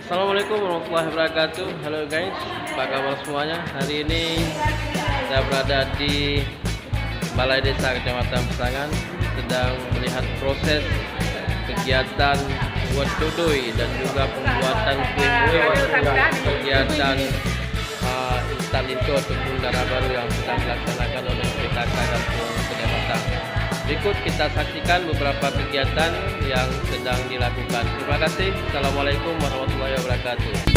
Assalamualaikum warahmatullahi wabarakatuh. Halo guys, apa kabar semuanya? Hari ini saya berada di Balai Desa Kecamatan Pesangan, sedang melihat proses kegiatan buat dodoi dan juga pembuatan kue-kue dan kegiatan instan itu ataupun darah baru yang sedang dilaksanakan oleh PKK Kampung Kedai. Berikut kita saksikan beberapa kegiatan yang sedang dilakukan. Terima kasih. Assalamualaikum warahmatullahi wabarakatuh.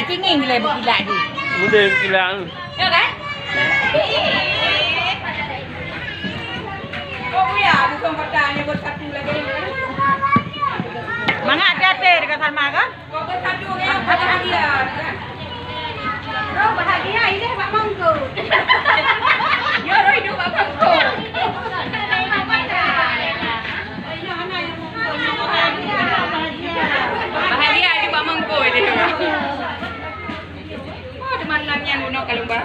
Cingin gila bergila ni. Mudah gila. Ya kan? Oh ya, bukan bertanya bersatu lagi. Mana hati-hati dekat Salma kan? Kau bersatu ya, bahagia. Oh bahagia ini Pak Monggo. Ya roh hidup Pak Monggo. Bahagia di Pak Monggo ini. Manannya Nuno Kalumba.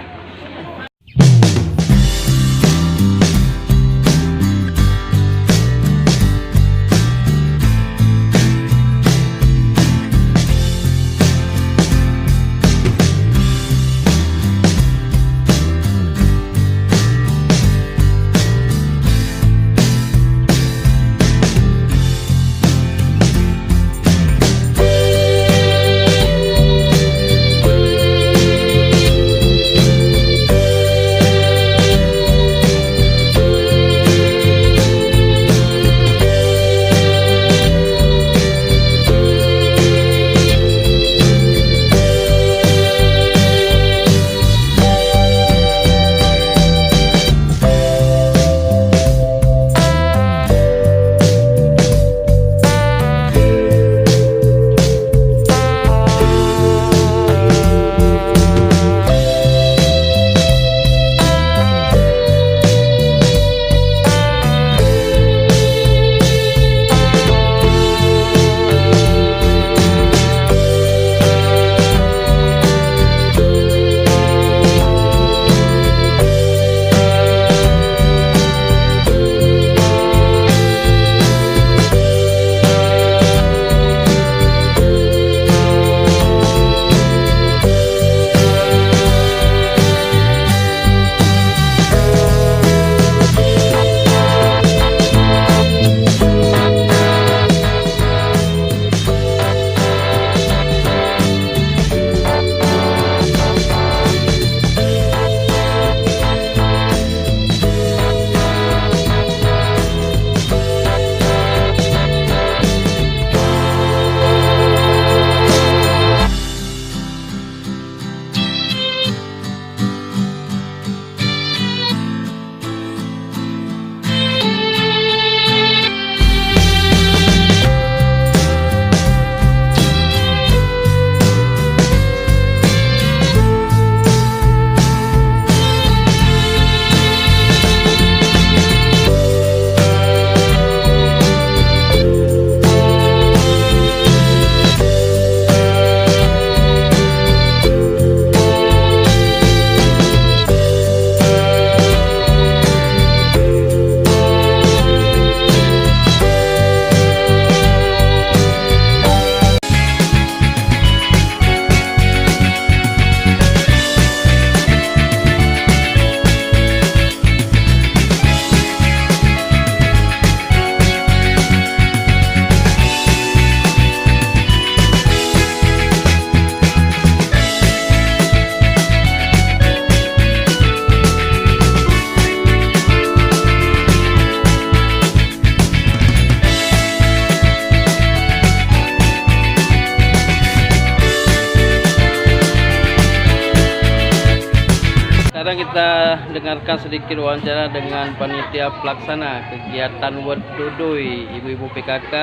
sekarang kita dengarkan sedikit wawancara dengan panitia pelaksana kegiatan Wet Dodoi, ibu-ibu PKK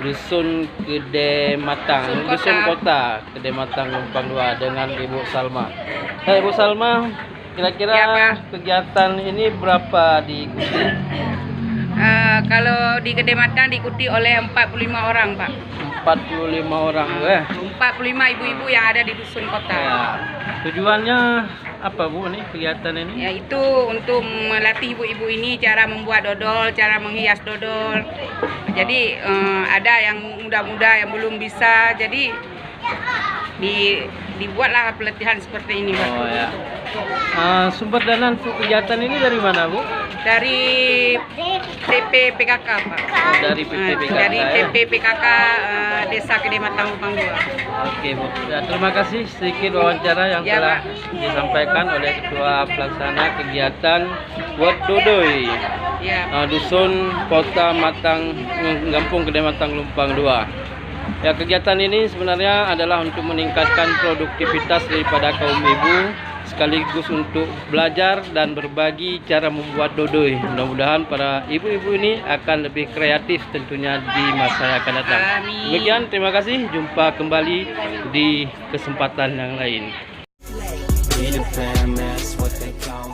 Dusun Gede Matang, Dusun Kota Gede Matang Lumpang 2 dengan Ibu Salma. Ibu Salma, kira-kira Ya, Pak. kegiatan ini berapa diikuti? Kalau di Gede Matang diikuti oleh 45 orang, Pak. 45 orang. 45 ibu-ibu yang ada di dusun kota. Ya. Tujuannya apa Bu nih kegiatan ini? Yaitu untuk melatih ibu-ibu ini cara membuat dodol, cara menghias dodol. Jadi ada yang muda-muda yang belum bisa, jadi dibuatlah pelatihan seperti ini, Pak. Oh ya. Sumber dana untuk kegiatan ini dari mana Bu? Dari TP PKK, Pak. Dari PPPK. Dari ya? TP PKK Desa Gede Matang Lumpang 2. Oke Bu. Ya, terima kasih sedikit wawancara yang Ya, telah Pak. disampaikan oleh Ketua Pelaksana kegiatan Wet Dodoi, Ya. Dusun Kota Matang, Kampung Gede Matang Lumpang 2. Ya, kegiatan ini sebenarnya adalah untuk meningkatkan produktivitas daripada kaum ibu, sekaligus untuk belajar dan berbagi cara membuat dodoi. Mudah-mudahan para ibu-ibu ini akan lebih kreatif tentunya di masa yang akan datang. Amin. Demikian, terima kasih. Jumpa kembali di kesempatan yang lain. We the fam, that's what they call